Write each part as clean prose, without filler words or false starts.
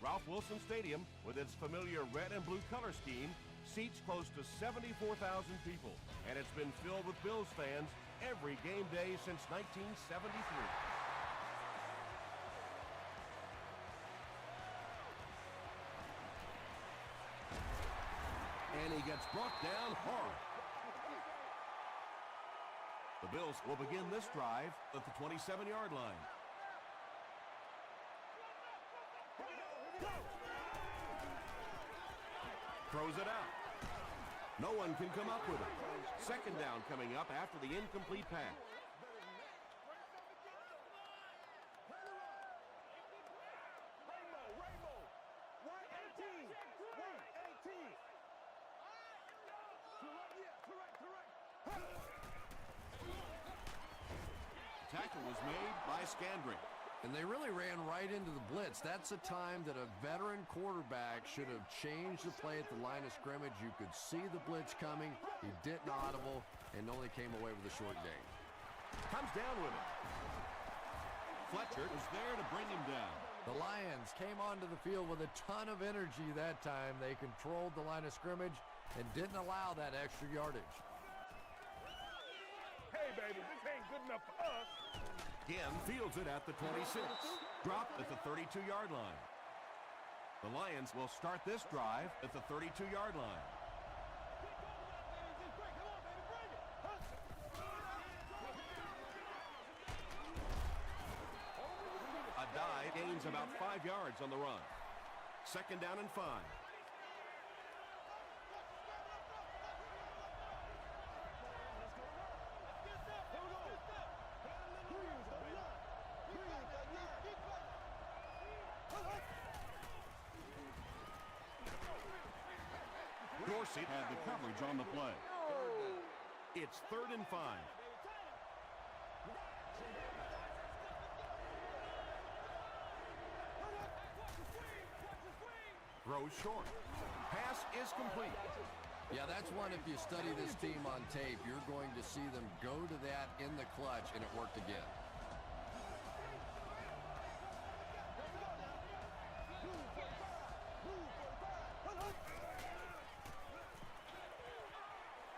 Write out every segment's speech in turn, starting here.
Ralph Wilson Stadium, with its familiar red and blue color scheme, seats close to 74,000 people, and it's been filled with Bills fans every game day since 1973. And he gets brought down hard. The Bills will begin this drive at the 27-yard line. Throws it out. No one can come up with it. Second down coming up after the incomplete pass. Tackle was made by Scandrick. And they really ran right into the blitz. That's a time that a veteran quarterback should have changed the play at the line of scrimmage. You could see the blitz coming. He didn't audible and only came away with a short gain. Comes down with it. Fletcher was there to bring him down. The Lions came onto the field with a ton of energy that time. They controlled the line of scrimmage and didn't allow that extra yardage. Hey, baby, this ain't good enough for us. Again, fields it at the 26. Dropped at the 32-yard line. The Lions will start this drive at the 32-yard line. A dive gains about 5 yards on the run. Second down and 5. Dorsey had the coverage on the play. It's 3rd and 5. Throws short. Pass is complete. Yeah, that's one, if you study this team on tape, you're going to see them go to that in the clutch, and it worked again.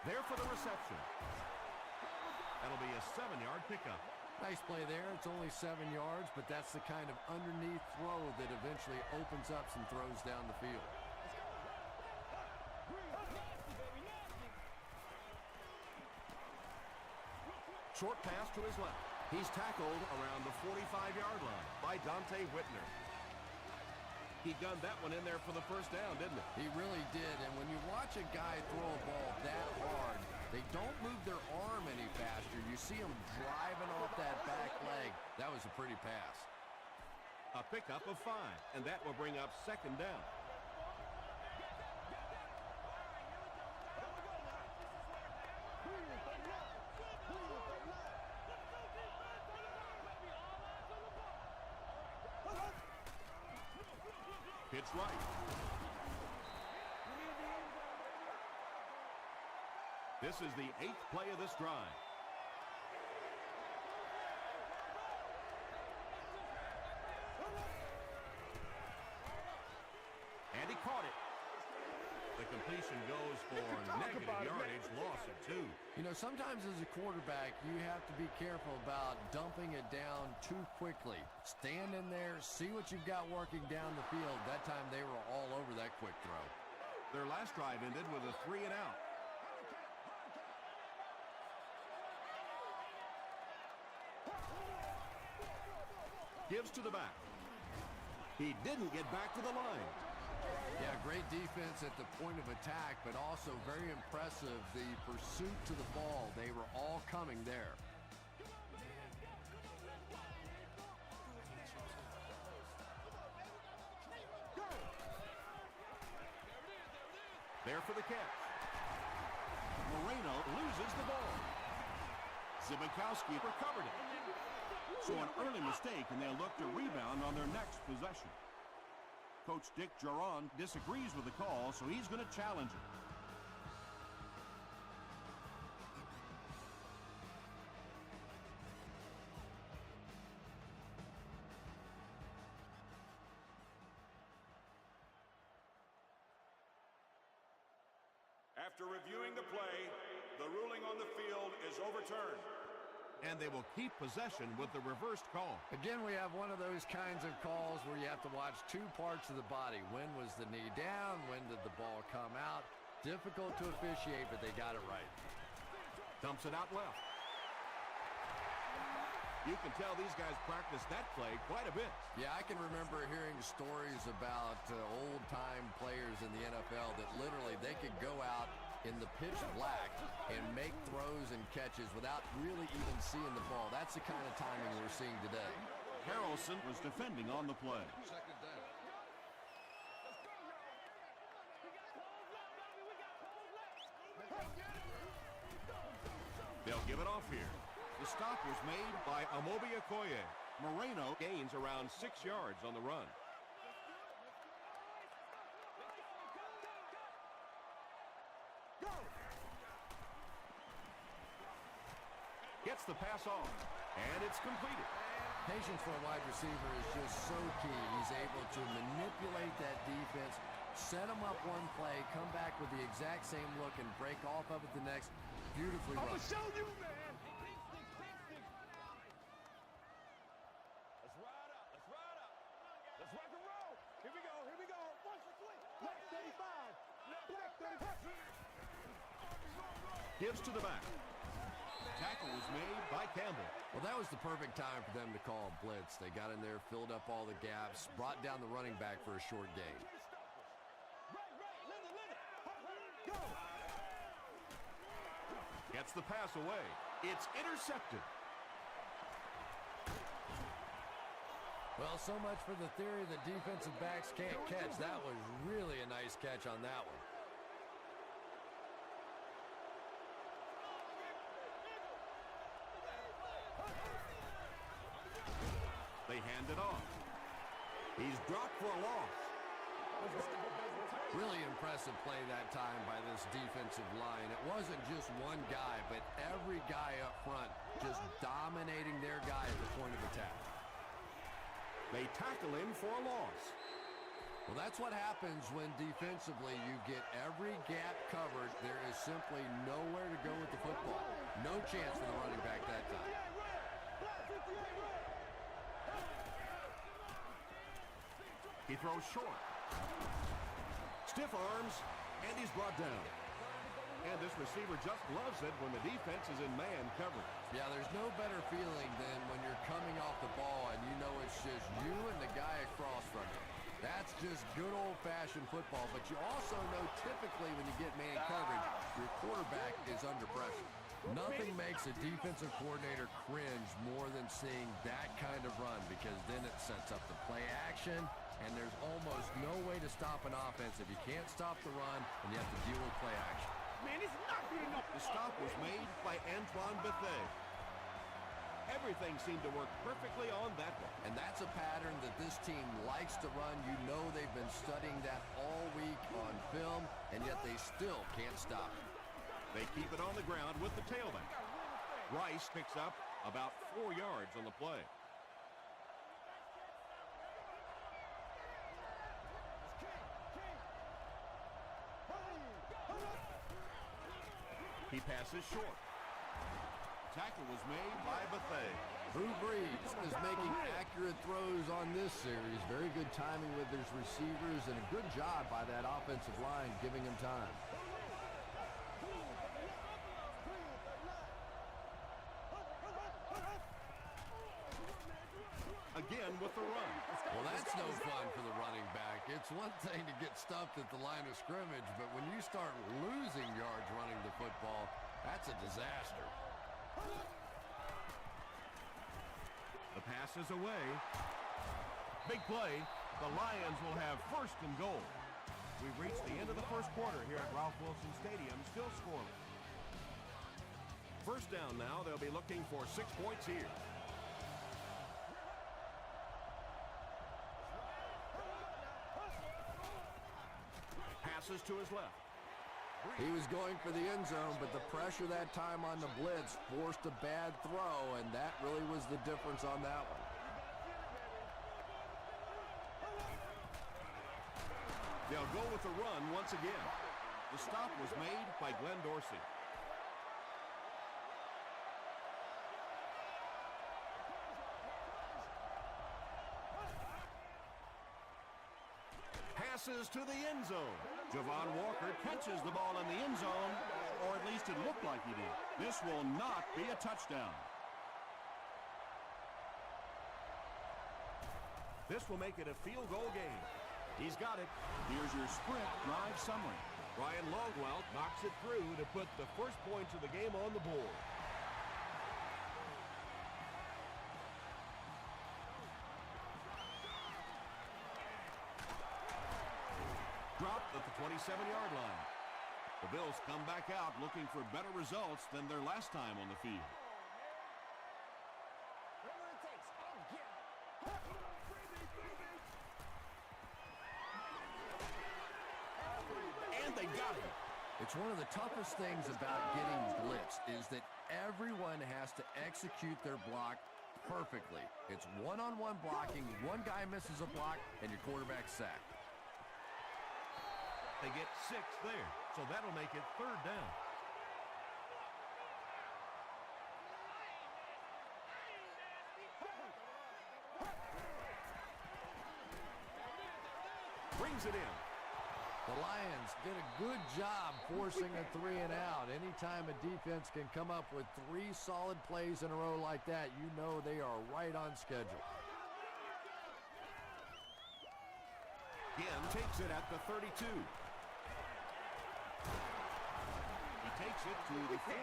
There for the reception. That'll be a 7-yard pickup. Nice play there. It's only 7 yards, but that's the kind of underneath throw that eventually opens up some throws down the field. Short pass to his left. He's tackled around the 45-yard line by Dante Whitner. He gunned that one in there for the first down, didn't he? He really did, and when you watch a guy throw a ball that hard, they don't move their arm any faster. You see him driving off that back leg. That was a pretty pass. A pickup of 5, and that will bring up second down. Pitch right. This is the 8th play of this drive. And he caught it. The completion goes for negative yardage, loss of 2. You know, sometimes as a quarterback, you have to be careful about dumping it down too quickly. Stand in there, see what you've got working down the field. That time they were all over that quick throw. Their last drive ended with a 3 and out. Gives to the back. He didn't get back to the line. Yeah, great defense at the point of attack, but also very impressive, the pursuit to the ball. They were all coming there. There for the catch. Moreno loses the ball. Zibikowski recovered it. So an early mistake, and they'll look to rebound on their next possession. Coach Dick Jauron disagrees with the call, so he's going to challenge it. After reviewing the play, the ruling on the field is overturned. And they will keep possession with the reversed call. Again, we have one of those kinds of calls where you have to watch two parts of the body. When was the knee down? When did the ball come out? Difficult to officiate, but they got it right. Dumps it out left. You can tell these guys practice that play quite a bit. Yeah, I can remember hearing stories about old-time players in the NFL that literally they could go out in the pitch black and make throws and catches without really even seeing the ball. That's the kind of timing we're seeing today. Harrelson was defending on the play. They'll give it off here. The stop was made by Amobi Okoye. Moreno gains around 6 yards on the run. Gets the pass off, and it's completed. Patience for a wide receiver is just so key. He's able to manipulate that defense, set them up one play, come back with the exact same look, and break off of it the next. Beautifully run. I'ma show you, man. Let's ride up. Let's ride up. Let's rock and roll. Here we go. Here we go. Black 35. Black 35. Gives to the back. Tackle was made by Campbell. Well, that was the perfect time for them to call a blitz. They got in there, filled up all the gaps, brought down the running back for a short gain. Gets the pass away. It's intercepted. Well, so much for the theory that defensive backs can't catch. That was really a nice catch on that one. They hand it off. He's dropped for a loss. Really impressive play that time by this defensive line. It wasn't just one guy, but every guy up front just dominating their guy at the point of attack. They tackle him for a loss. Well, that's what happens when defensively you get every gap covered. There is simply nowhere to go with the football. No chance for the running back that time. He throws short. Stiff arms, and he's brought down. And this receiver just loves it when the defense is in man coverage. Yeah, there's no better feeling than when you're coming off the ball and you know it's just you and the guy across from you. That's just good old-fashioned football, but you also know typically when you get man coverage, your quarterback is under pressure. Nothing makes a defensive coordinator cringe more than seeing that kind of run, because then it sets up the play action, and there's almost no way to stop an offense if you can't stop the run and you have to deal with play action. Man, it's not good enough. The stop was made by Antoine Bethea. Everything seemed to work perfectly on that one. And that's a pattern that this team likes to run. You know they've been studying that all week on film, and yet they still can't stop it. They keep it on the ground with the tailback. Rice picks up about 4 yards on the play. He passes short. Tackle was made by Bethea. Drew Brees is making accurate throws on this series. Very good timing with his receivers, and a good job by that offensive line giving him time. Again with the run. Well, that's no fun for the running back. It's one thing to get stuffed at the line of scrimmage, but when you start losing yards running the football, that's a disaster. The pass is away. Big play. The Lions will have first and goal. We've reached the end of the first quarter here at Ralph Wilson Stadium, still scoreless. First down now. They'll be looking for 6 points here. Passes to his left. He was going for the end zone, but the pressure that time on the blitz forced a bad throw, and that really was the difference on that one. They'll go with the run once again. The stop was made by Glenn Dorsey. Passes to the end zone. Javon Walker catches the ball in the end zone, or at least it looked like he did. This will not be a touchdown. This will make it a field goal game. He's got it. Here's your sprint drive summary. Ryan Longwell knocks it through to put the first points of the game on the board. Dropped at the 27-yard line. The Bills come back out looking for better results than their last time on the field. And they got him. It's one of the toughest things about getting blitzed is that everyone has to execute their block perfectly. It's one-on-one blocking. One guy misses a block, and your quarterback's sacked. They get 6 there, so that'll make it 3rd down. Brings it in. The Lions did a good job forcing a 3 and out. Anytime a defense can come up with 3 solid plays in a row like that, you know they are right on schedule. Again, takes it at the 32. He takes it to the 48.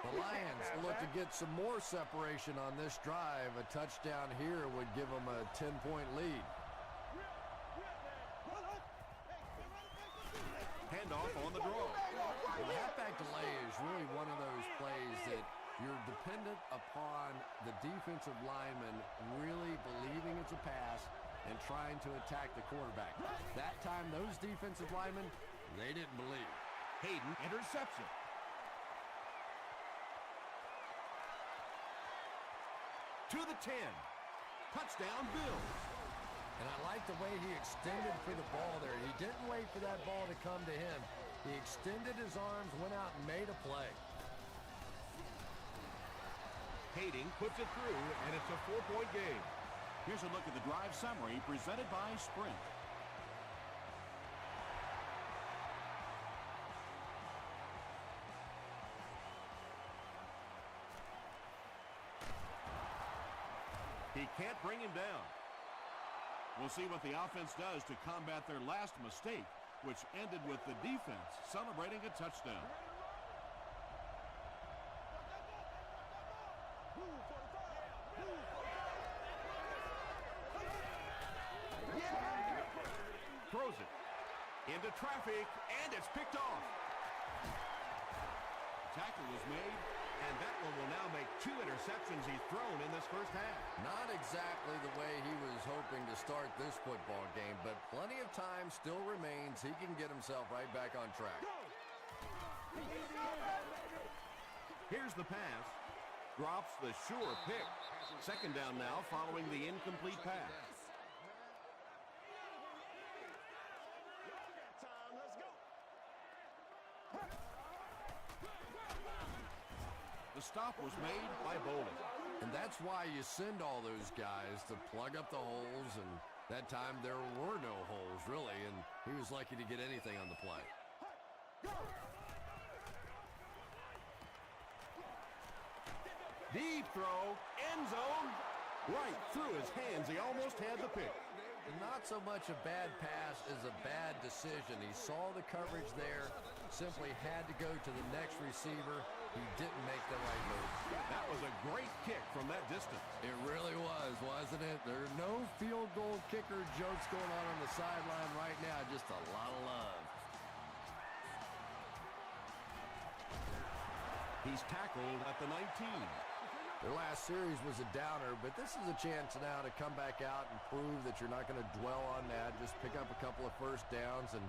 The Lions look to get some more separation on this drive. A touchdown here would give them a 10-point lead. Handoff on the draw. The halfback delay is really one of those plays that you're dependent upon the defensive lineman really believing it's a pass and trying to attack the quarterback. That time, those defensive linemen, they didn't believe. Hayden interception. To the 10. Touchdown, Bills. And I like the way he extended for the ball there. He didn't wait for that ball to come to him. He extended his arms, went out and made a play. Hayden puts it through, and it's a 4-point game. Here's a look at the drive summary presented by Sprint. He can't bring him down. We'll see what the offense does to combat their last mistake, which ended with the defense celebrating a touchdown. Throws it into traffic, and it's picked off. Tackle was made, and that one will now make 2 interceptions he's thrown in this first half. Not exactly the way he was hoping to start this football game, but plenty of time still remains. He can get himself right back on track. Here's the pass. Drops the sure pick. 2nd down now following the incomplete pass. The stop was made by Bowling. And that's why you send all those guys to plug up the holes, and that time there were no holes, really, and he was lucky to get anything on the play. Deep throw, end zone, right through his hands. He almost had the pick. Not so much a bad pass as a bad decision. He saw the coverage there, simply had to go to the next receiver. He didn't make the right move. That was a great kick from that distance. It really was, wasn't it? There are no field goal kicker jokes going on the sideline right now. Just a lot of love. He's tackled at the 19. Their last series was a downer, but this is a chance now to come back out and prove that you're not going to dwell on that. Just pick up a couple of first downs, and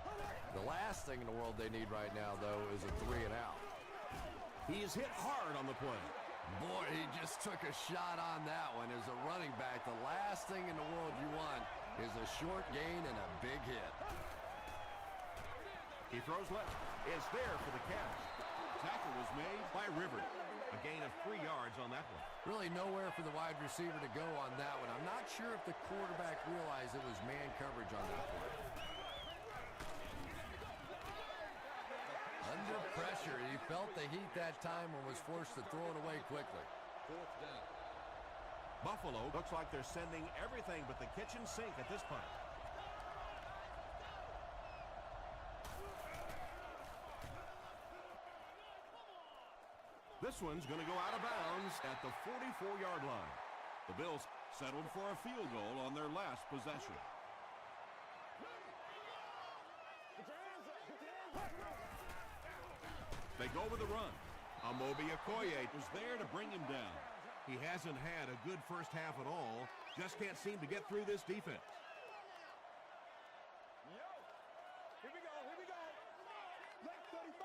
the last thing in the world they need right now, though, is a 3 and out. He is hit hard on the play. Boy, he just took a shot on that one. As a running back, the last thing in the world you want is a short gain and a big hit. He throws left. Is there for the catch. Tackle was made by Rivers. A gain of 3 yards on that one. Really nowhere for the wide receiver to go on that one. I'm not sure if the quarterback realized it was man coverage on that one. Under pressure, he felt the heat that time and was forced to throw it away quickly. Fourth down. Buffalo looks like they're sending everything but the kitchen sink at this point. This one's going to go out of bounds at the 44-yard line. The Bills settled for a field goal on their last possession. They go with the run. Amobi Okoye was there to bring him down. He hasn't had a good first half at all. Just can't seem to get through this defense. Yo! Here we go, here we go. Black 35.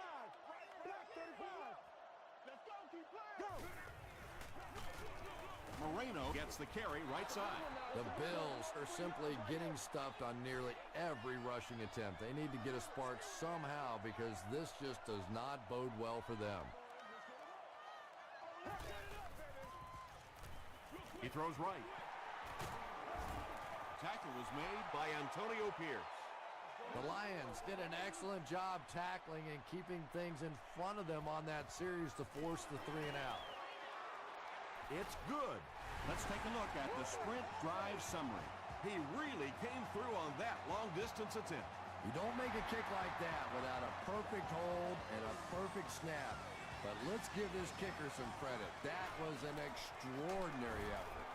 Black 35. Let's go, keep playing. Go! Moreno gets the carry right side. The Bills are simply getting stuffed on nearly every rushing attempt. They need to get a spark somehow because this just does not bode well for them. He throws right. Tackle was made by Antonio Pierce. The Lions did an excellent job tackling and keeping things in front of them on that series to force the 3 and out. It's good. Let's take a look at the sprint drive summary. He really came through on that long-distance attempt. You don't make a kick like that without a perfect hold and a perfect snap. But let's give this kicker some credit. That was an extraordinary effort.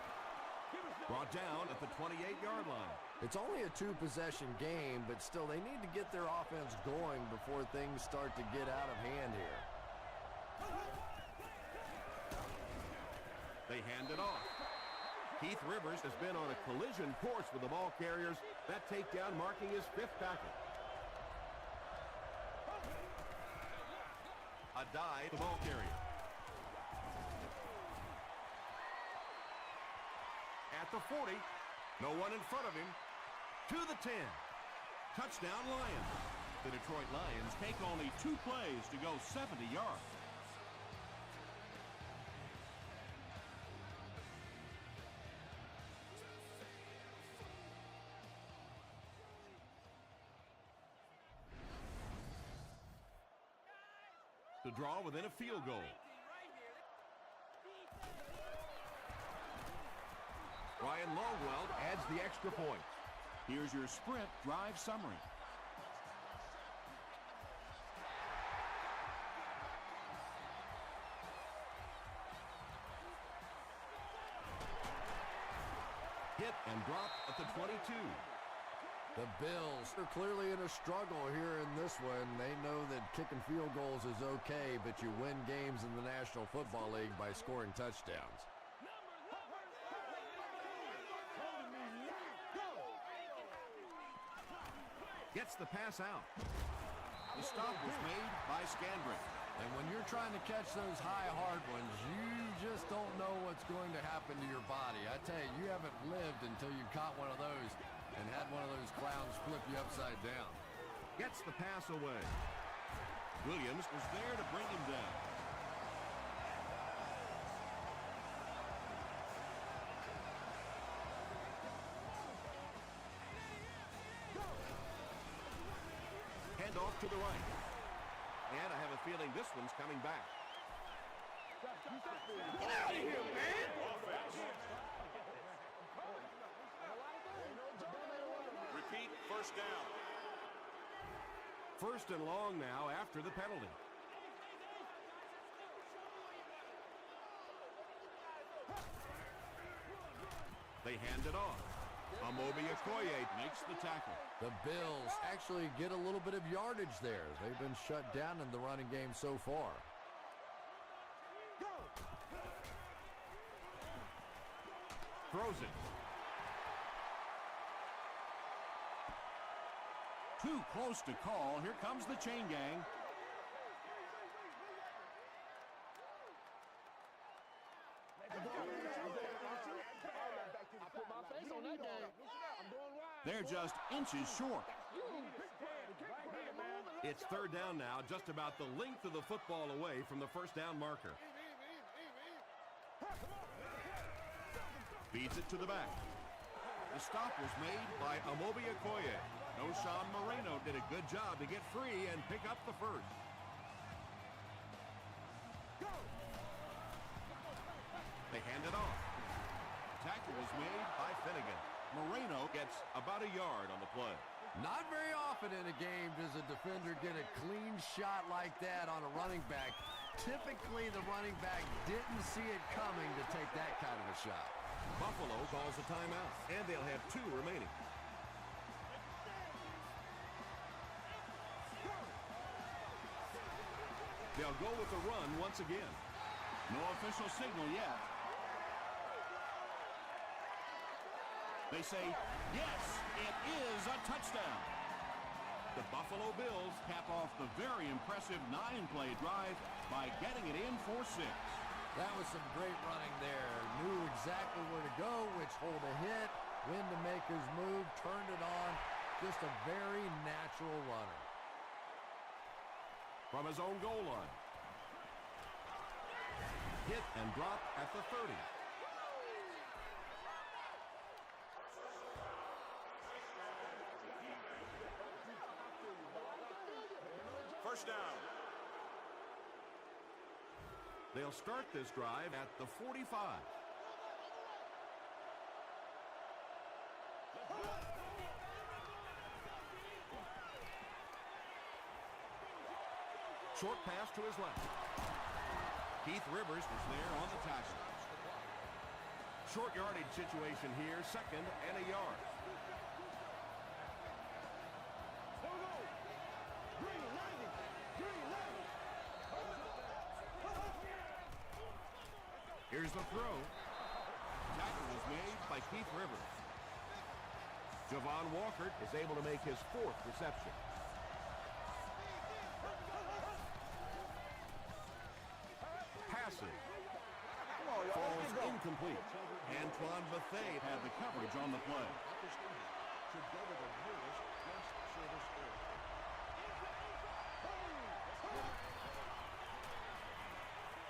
Brought down at the 28-yard line. It's only a 2-possession game, but still they need to get their offense going before things start to get out of hand here. They hand it off. Keith Rivers has been on a collision course with the ball carriers. That takedown marking his 5th tackle. A dive, the ball carrier. At the 40, no one in front of him. To the 10. Touchdown Lions. The Detroit Lions take only 2 plays to go 70 yards. To draw within a field goal. Ryan Longwell adds the extra point. Here's your sprint drive summary. Hit and drop at the 22. The Bills are clearly in a struggle here in this one. They know that kicking field goals is okay, but you win games in the National Football League by scoring touchdowns. Gets the pass out. The stop was made by Scandrick. And when you're trying to catch those high, hard ones, you just don't know what's going to happen to your body. I tell you, you haven't lived until you caught one of those and had one of those clowns flip you upside down. Gets the pass away. Williams was there to bring him down. Hand off to the right. And I have a feeling this one's coming back. Get out of here, man! Repeat, first down. First and long now after the penalty. They hand it off. Amobi Okoye makes the tackle. The Bills actually get a little bit of yardage there. They've been shut down in the running game so far. Throws it. Too close to call. Here comes the chain gang. They're just inches short. It's third down now, just about the length of the football away from the first down marker. Feeds it to the back. The stop was made by Amobi Okoye. Noshawn Moreno did a good job to get free and pick up the first. They hand it off. Tackle was made by Finnegan. Moreno gets about a yard on the play. Not very often in a game does a defender get a clean shot like that on a running back. Typically, the running back didn't see it coming to take that kind of a shot. Buffalo calls a timeout, and they'll have 2 remaining. They'll go with the run once again. No official signal yet. They say, yes, it is a touchdown. The Buffalo Bills cap off the very impressive 9-play drive by getting it in for 6. That was some great running there. Knew exactly where to go, which hole to hit, when to make his move, turned it on. Just a very natural runner. From his own goal line. Hit and drop at the 30. First down. They'll start this drive at the 45. Short pass to his left. Keith Rivers was there on the tackle. Short yardage situation here, 2nd and a yard. Here's the throw. Tackle was made by Keith Rivers. Javon Walker is able to make his 4th reception. Passing. Falls incomplete. Antoine Bethea had the coverage on the play.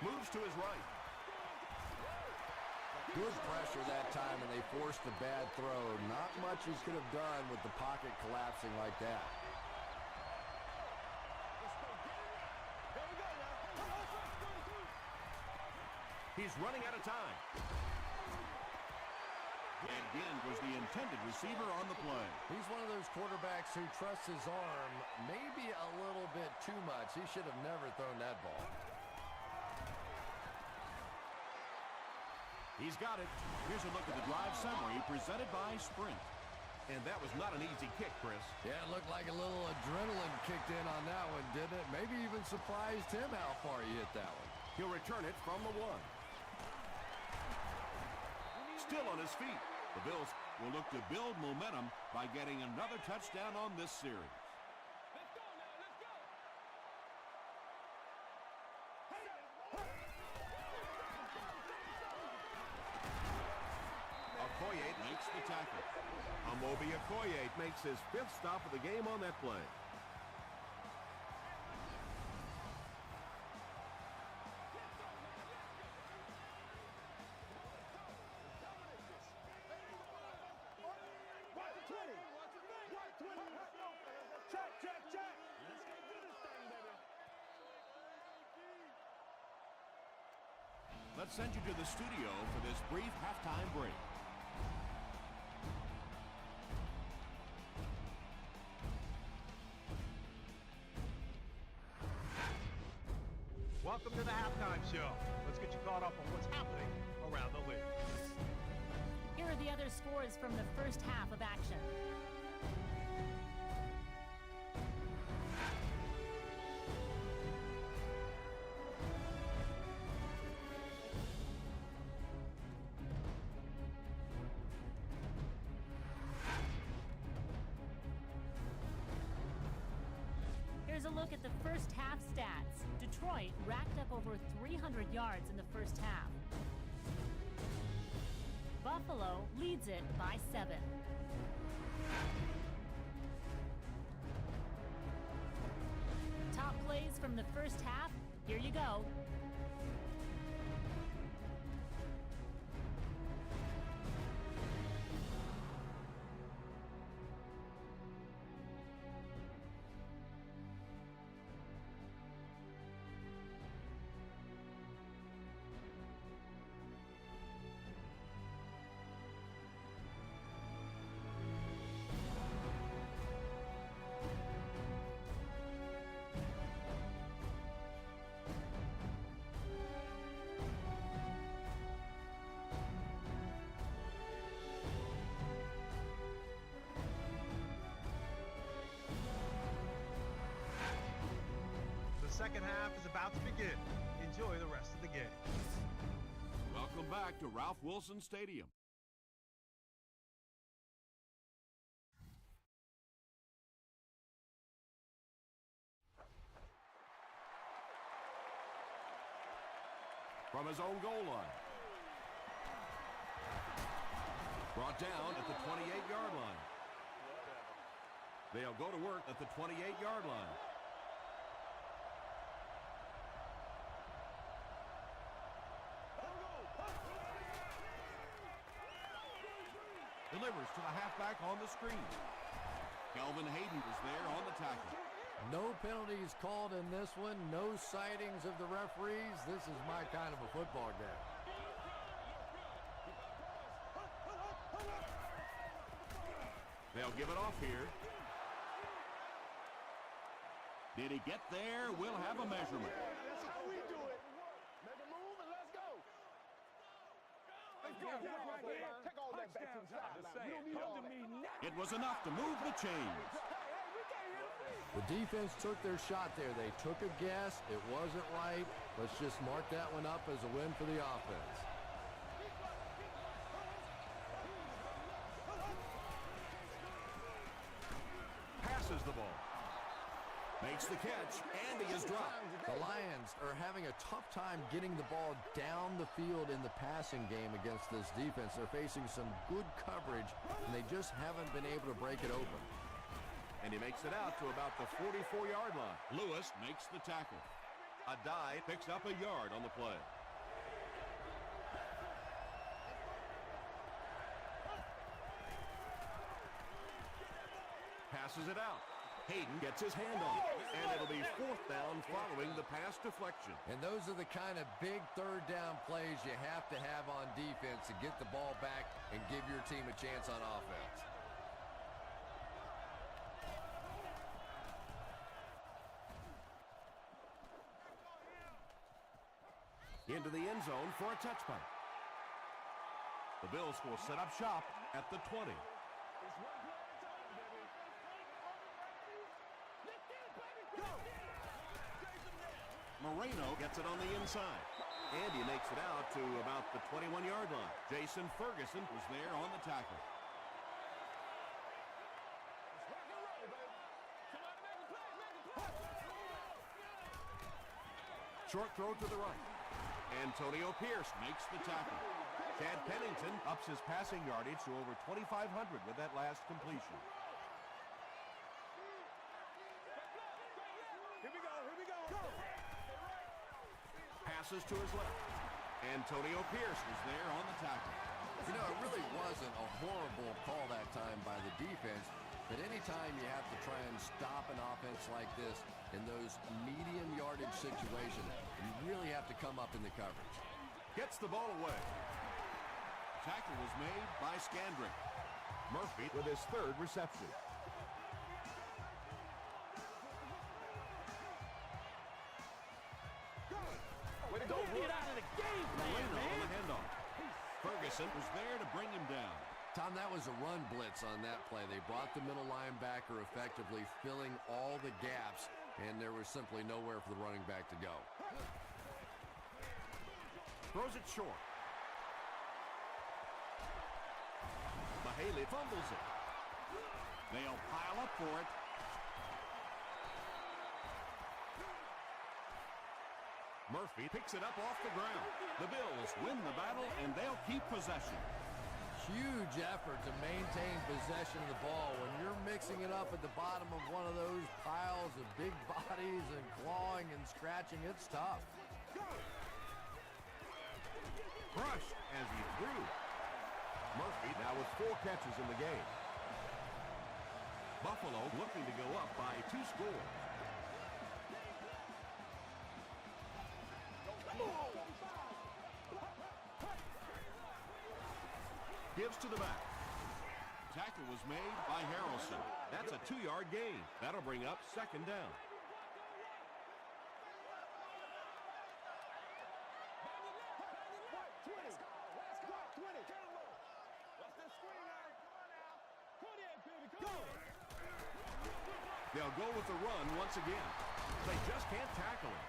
Moves to his right. Good pressure that time, and they forced a bad throw. Not much he could have done with the pocket collapsing like that. He's running out of time. And Ginn was the intended receiver on the play. He's one of those quarterbacks who trusts his arm maybe a little bit too much. He should have never thrown that ball. He's got it. Here's a look at the drive summary presented by Sprint. And that was not an easy kick, Chris. Yeah, it looked like a little adrenaline kicked in on that one, didn't it? Maybe even surprised him how far he hit that one. He'll return it from the 1. Still on his feet. The Bills will look to build momentum by getting another touchdown on this series. Okoye Makes the tackle. Amobi Okoye makes his 5th stop of the game on that play. Let's send you to the studio for this brief halftime break. Welcome to the halftime show. Let's get you caught up on what's happening around the league. Here are the other scores from the first half of action. Here's a look at the first half stats. Detroit racked up over 300 yards in the first half. Buffalo leads it by 7. first half. Here you go. The second half is about to begin. Enjoy the rest of the game. Welcome back to Ralph Wilson Stadium. From his own goal line. Brought down at the 28-yard line. They'll go to work at the 28-yard line. Delivers to the halfback on the screen. Kelvin Hayden is there on the tackle. No penalties called in this one. No sightings of the referees. This is my kind of a football game. They'll give it off here. Did he get there? We'll have a measurement. That's how we do it. Make a move and let's go. Let's go. Take all that back to the sideline. We don't need all that. It was enough to move the chains. The defense took their shot there. They took a guess. It wasn't right. Let's just mark that one up as a win for the offense. Passes the ball. Makes the catch, and he is dropped. The Lions are having a tough time getting the ball down the field in the passing game against this defense. They're facing some good coverage, and they just haven't been able to break it open. And he makes it out to about the 44-yard line. Lewis makes the tackle. Adai picks up a yard on the play. Passes it out. Hayden gets his hand on it, and it'll be fourth down following the pass deflection. And those are the kind of big third down plays you have to have on defense to get the ball back and give your team a chance on offense. Into the end zone for a touchback. The Bills will set up shop at the 20. Moreno gets it on the inside. And he makes it out to about the 21-yard line. Jason Ferguson was there on the tackle. Short throw to the right. Antonio Pierce makes the tackle. Chad Pennington ups his passing yardage to over 2,500 with that last completion. Here we go. Passes to his left. Antonio Pierce was there on the tackle. You know, it really wasn't a horrible call that time by the defense, but anytime you have to try and stop an offense like this in those medium yardage situations, you really have to come up in the coverage. Gets the ball away. Tackle was made by Scandrick. Murphy with his third reception. Way to go, get out of the game, Moreno on the handoff. Ferguson was there to bring him down. Tom, that was a run blitz on that play. They brought the middle linebacker effectively filling all the gaps, and there was simply nowhere for the running back to go. Throws it short. Mahaley fumbles it. They'll pile up for it. Murphy picks it up off the ground. The Bills win the battle, and they'll keep possession. huge effort to maintain possession of the ball. When you're mixing it up at the bottom of one of those piles of big bodies and clawing and scratching, it's tough. Crushed as he threw. Murphy now with 4 catches in the game. Buffalo looking to go up by 2 scores. Gives to the back. Tackle was made by Harrelson. That's a 2-yard gain. That'll bring up 2nd down. They'll go with the run once again. They just can't tackle him.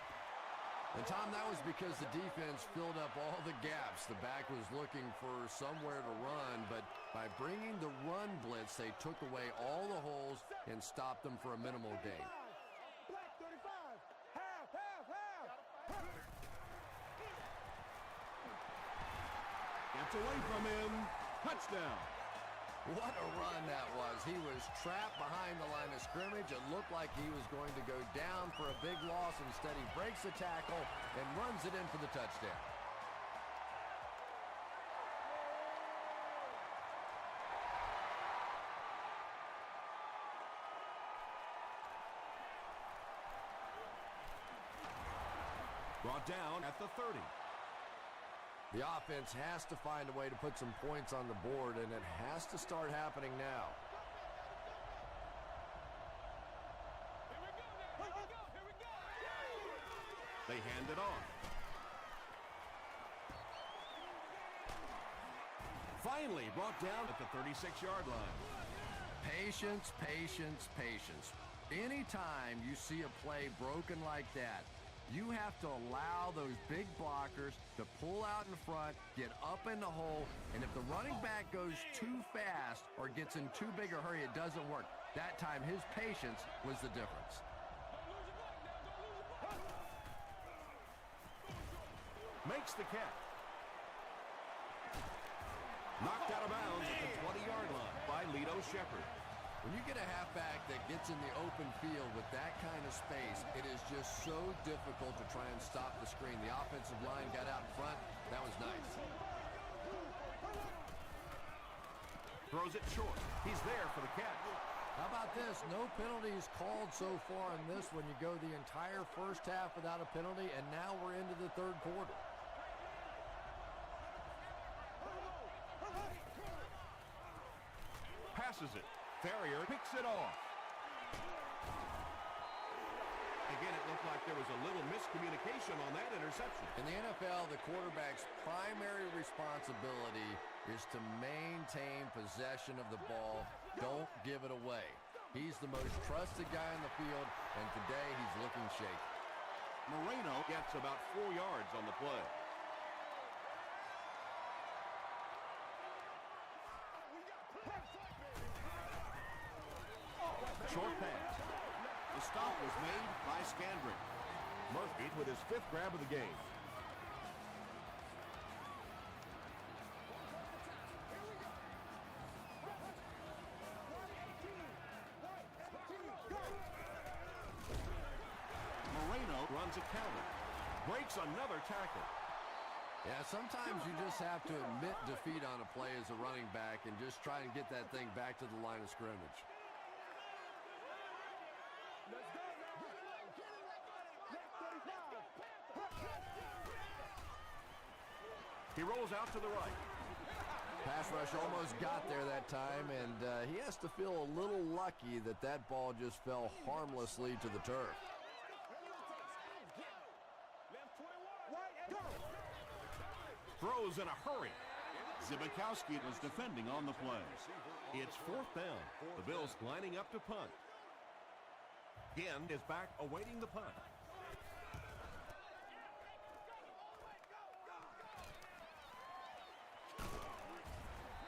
And, Tom, that was because the defense filled up all the gaps. The back was looking for somewhere to run, but by bringing the run blitz, they took away all the holes and stopped them for a minimal gain. Black 35. Half. Gets away from him. Touchdown. What a run that was. He was trapped behind the line of scrimmage. It looked like he was going to go down for a big loss. Instead, he breaks the tackle and runs it in for the touchdown. Brought down at the 30. The offense has to find a way to put some points on the board, and it has to start happening now. They hand it off. Finally brought down at the 36-yard line. Patience, patience, patience. Anytime you see a play broken like that, you have to allow those big blockers to pull out in front, get up in the hole, and if the running back goes too fast or gets in too big a hurry, it doesn't work. That time, his patience was the difference. Makes the catch. Knocked out of bounds at the 20-yard line by Lito Shepherd. When you get a halfback that gets in the open field with that kind of space, it is just so difficult to try and stop the screen. The offensive line got out in front. That was nice. Throws it short. He's there for the catch. How about this? No penalties called so far in this when you go the entire first half without a penalty, and now we're into the third quarter. Passes it. Ferrier picks it off. Again, it looked like there was a little miscommunication on that interception. In the NFL, the quarterback's primary responsibility is to maintain possession of the ball. Don't give it away. He's the most trusted guy on the field, and today he's looking shaky. Moreno gets about 4 yards on the play. Short pass. The stop was made by Scandrick. Murphy with his 5th grab of the game. Moreno Runs a counter. Breaks another tackle. Yeah, sometimes you just have to admit defeat on a play as a running back and just try and get that thing back to the line of scrimmage. He rolls out to the right. Pass rush almost got there that time, and he has to feel a little lucky that that ball just fell harmlessly to the turf. Throws in a hurry. Zibikowski was defending on the play. It's 4th down. The Bills lining up to punt. Ginn is back awaiting the punt.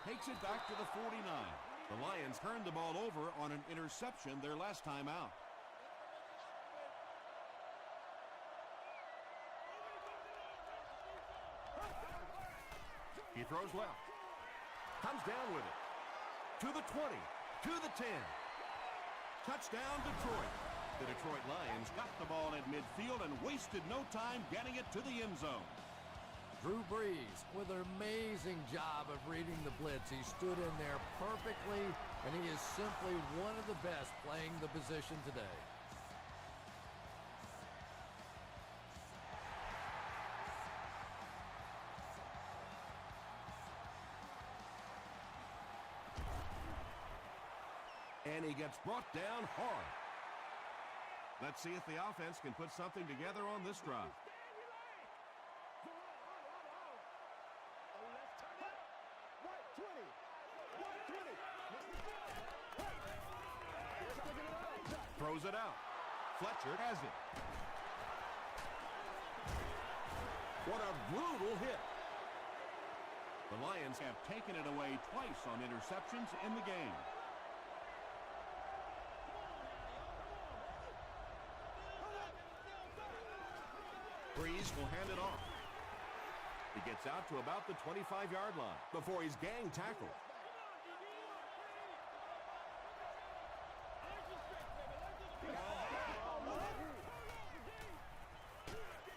Takes it back to the 49. The Lions turned the ball over on an interception their last time out. He throws left. Comes down with it. To the 20. To the 10. Touchdown, Detroit. The Detroit Lions got the ball at midfield and wasted no time getting it to the end zone. Drew Brees with an amazing job of reading the blitz. He stood in there perfectly, and he is simply one of the best playing the position today. And he gets brought down hard. Let's see if the offense can put something together on this drive. Throws it out. Fletcher has it. What a brutal hit. The Lions have taken it away twice on interceptions in the game. Brees will hand it off. He gets out to about the 25-yard line before he's gang tackled.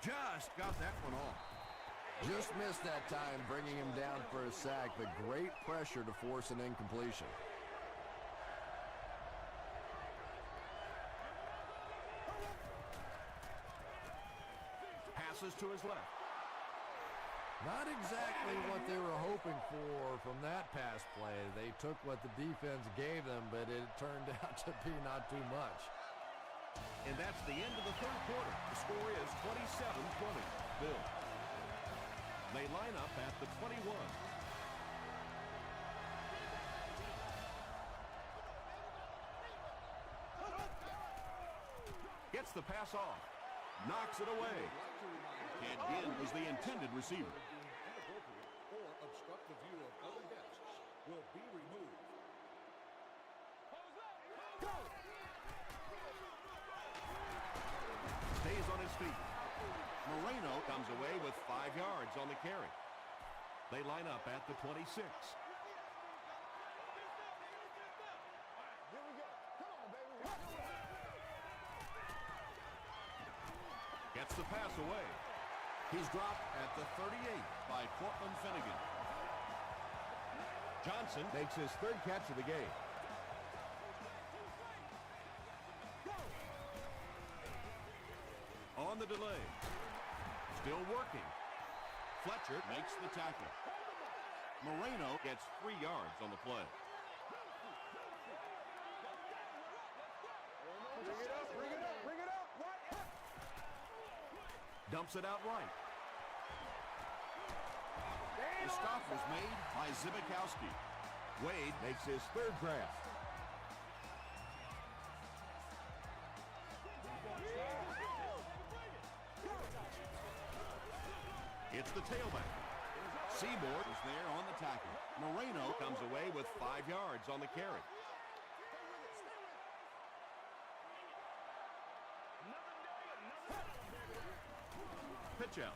Just got that one off. Just missed that time, bringing him down for a sack, but great pressure to force an incompletion. Passes to his left. Not exactly what they were hoping for from that pass play. They took what the defense gave them, but it turned out to be not too much. And that's the end of the third quarter. The score is 27-20. Bills. They line up at the 21. Gets the pass off. Knocks it away. Ted Ginn was the intended receiver. Inappropriate or obstruct the view of other guests will be removed. Stays on his feet. Moreno comes away with 5 yards on the carry. They line up at the 26. Gets the pass away. He's dropped at the 38 by Cortland Finnegan. Johnson makes his third catch of the game. On the delay. Still working. Fletcher makes the tackle. Moreno gets 3 yards on the play. Bring it up. Dumps it out right. The stop was made by Zibikowski. Wade makes his third grab. It's the tailback. Seymour is there on the tackle. Moreno comes away with 5 yards on the carry. Pitch out.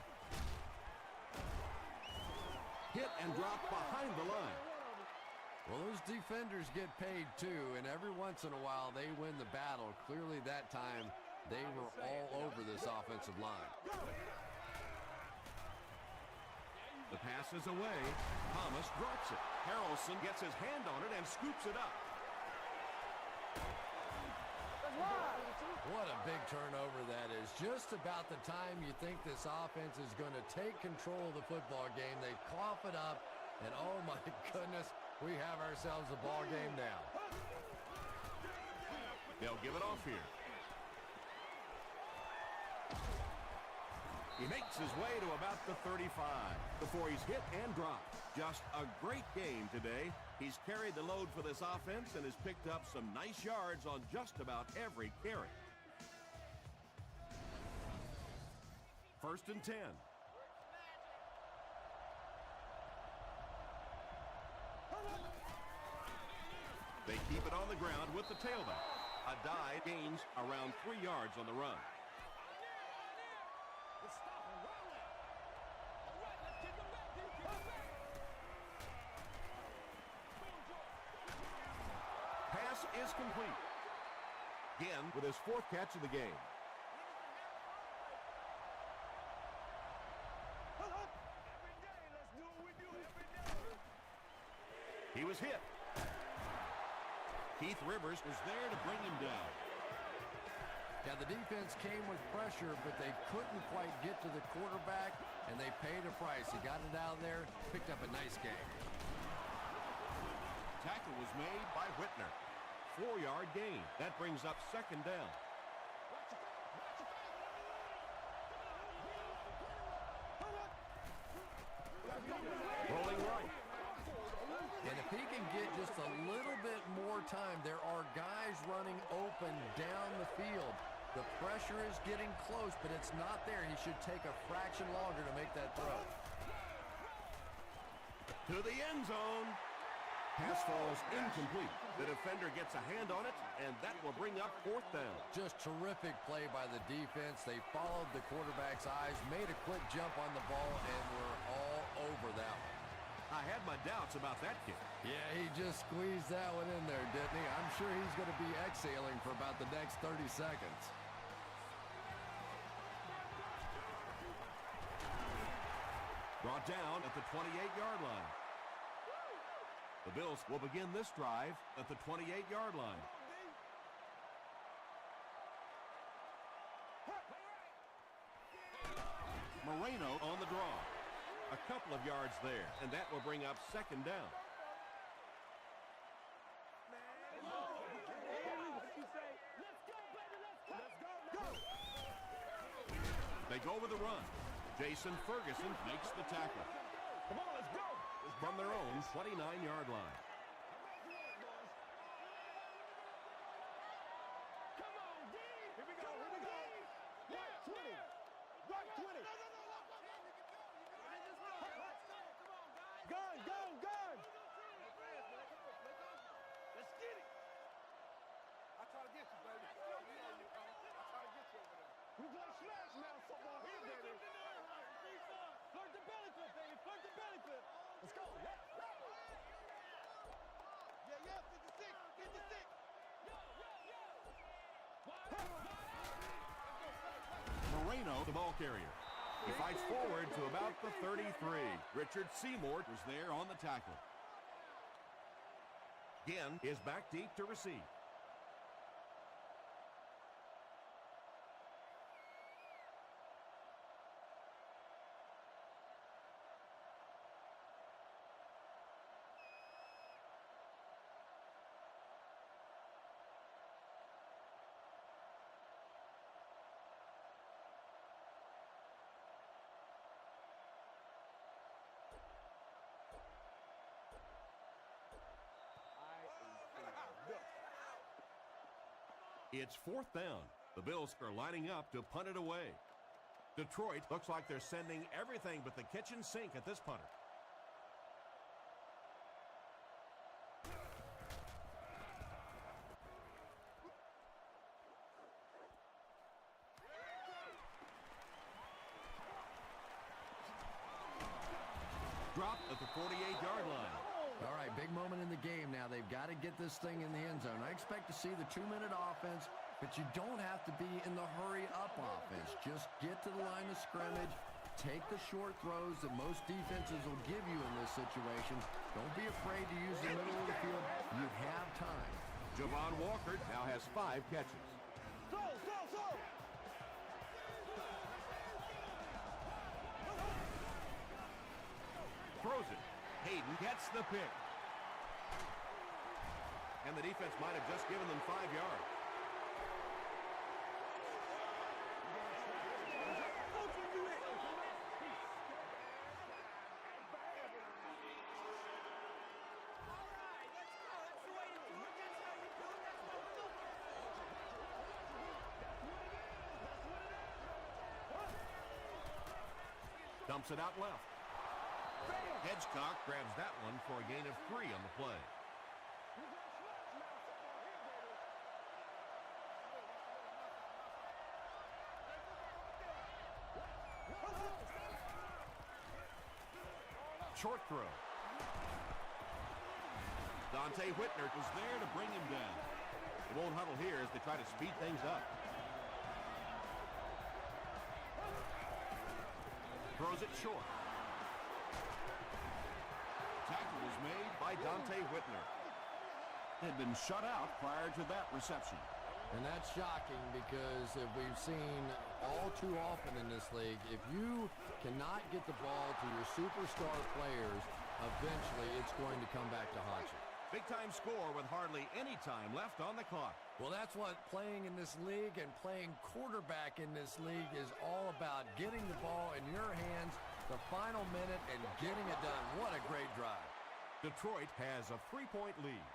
Hit and drop behind the line. Well, those defenders get paid too, and every once in a while they win the battle. Clearly that time they were all over this offensive line. The pass is away. Thomas drops it. Harrelson gets his hand on it and scoops it up. What a big turnover that is. Just about the time you think this offense is going to take control of the football game, they cough it up, and oh my goodness, we have ourselves a ball game now. They'll give it off here. He makes his way to about the 35 before he's hit and dropped. Just a great game today. He's carried the load for this offense and has picked up some nice yards on just about every carry. 1st and 10. They keep it on the ground with the tailback. A dive gains around 3 yards on the run. is complete. Again with his 4th catch of the game. He was hit. Keith Rivers was there to bring him down. Yeah, the defense came with pressure, but they couldn't quite get to the quarterback, and they paid a price. He got it out of there, picked up a nice game. Tackle was made by Whitner. 4-yard gain. That brings up 2nd down. Rolling right. And if he can get just a little bit more time, there are guys running open down the field. The pressure is getting close, but it's not there. He should take a fraction longer to make that throw. To the end zone. Pass falls incomplete. The defender gets a hand on it, and that will bring up 4th down. Just terrific play by the defense. They followed the quarterback's eyes, made a quick jump on the ball, and were all over that one. I had my doubts about that kick. Yeah, he just squeezed that one in there, didn't he? I'm sure he's going to be exhaling for about the next 30 seconds. Brought down at the 28-yard line. The Bills will begin this drive at the 28-yard line. Moreno on the draw. A couple of yards there, and that will bring up 2nd down. They go with the run. Jason Ferguson makes the tackle. Come on, let's go. From their own 29-yard line. Come on, D. Here we go. Right 20. Right 20. Gun. Let's get it. I try to get you, baby. I try to get you over there. We play smash mouth football here, baby. Flirt the belly flip, baby. Flirt the belly flip. Let's go. Yeah, 56. Moreno, the ball carrier. He fights forward to about the 33. Richard Seymour was there on the tackle. Again, is back deep to receive. It's 4th down. The Bills are lining up to punt it away. Detroit looks like they're sending everything but the kitchen sink at this punter. Dropped at the 48-yard line. All right, big moment in the game now. They've got to get this thing in the end zone. I expect to see the 2-minute offense, but you don't have to be in the hurry-up offense. Just get to the line of scrimmage, take the short throws that most defenses will give you in this situation. Don't be afraid to use the middle of the field. You have time. Javon Walker now has 5 catches. Throw. Throws it. Hayden gets the pick. And the defense might have just given them 5 yards. Dumps it out left. Hedgecock grabs that one for a gain of 3 on the play. Short throw. Dante Whitner was there to bring him down. They won't huddle here as they try to speed things up. Throws it short. Tackle was made By Dante Whitner. had been shut out prior to that reception. And that's shocking because if we've seen all too often in this league, if you cannot get the ball to your superstar players, eventually it's going to come back to haunt you. Big-time score with hardly any time left on the clock. Well, that's what playing in this league and playing quarterback in this league is all about, getting the ball in your hands the final minute and getting it done. What a great drive. Detroit has a 3-point lead.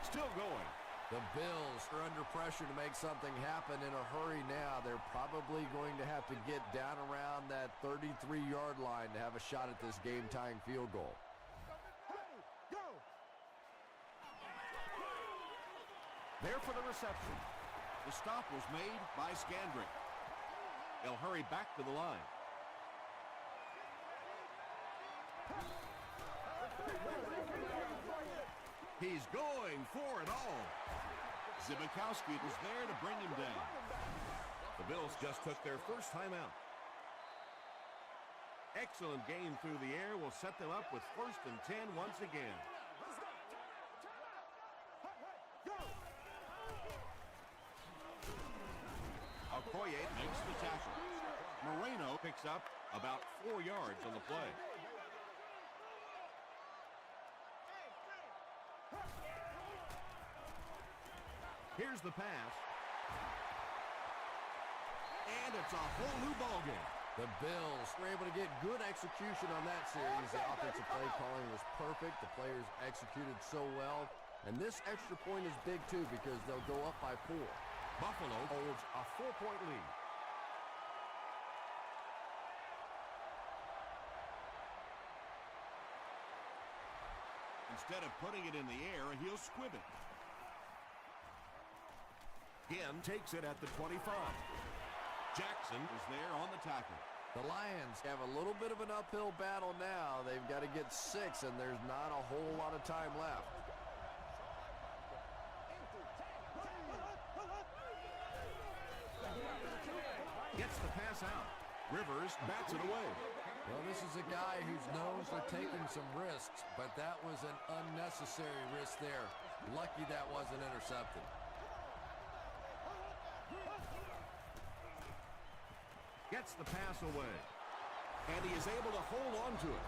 Still going. The Bills are under pressure to make something happen in a hurry now. They're probably going to have to get down around that 33-yard line to have a shot at this game-tying field goal. There for the reception. The stop was made by Scandrick. They'll hurry back to the line. He's going for it all. Zibikowski was there to bring him down. The Bills just took their first timeout. Excellent game through the air will set them up with 1st and 10 once again. Okoye Makes the tackle. Moreno picks up about 4 yards on the play. Here's the pass. And it's a whole new ballgame. The Bills were able to get good execution on that series. The offensive play calling was perfect. The players executed so well. And this extra point is big, too, because they'll go up by 4. Buffalo holds a 4-point lead. Instead of putting it in the air, he'll squib it. Ginn takes it at the 25. Jackson is there on the tackle. The Lions have a little bit of an uphill battle now. They've got to get 6, and there's not a whole lot of time left. Gets the pass out. Rivers bats it away. Well, this is a guy who's known for taking some risks, but that was an unnecessary risk there. Lucky that wasn't intercepted. Gets the pass away. And he is able to hold on to it.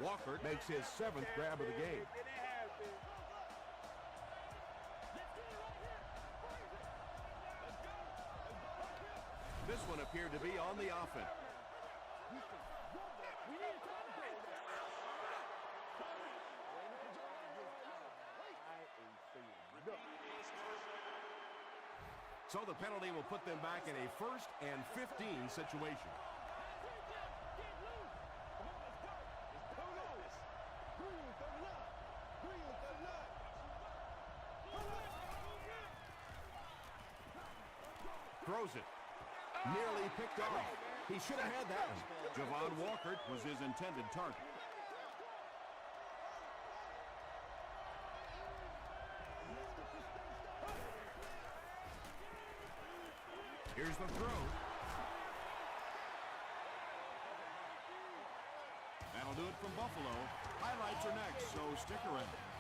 Walker makes his 7th grab of the game. This one appeared to be on the offense. So the penalty will put them back in a 1st and 15 situation. Throws it. Nearly picked off. He should have had that one. Javon Walker was his intended target. Here's the throw. That'll do it from Buffalo. Highlights are next, so stick around.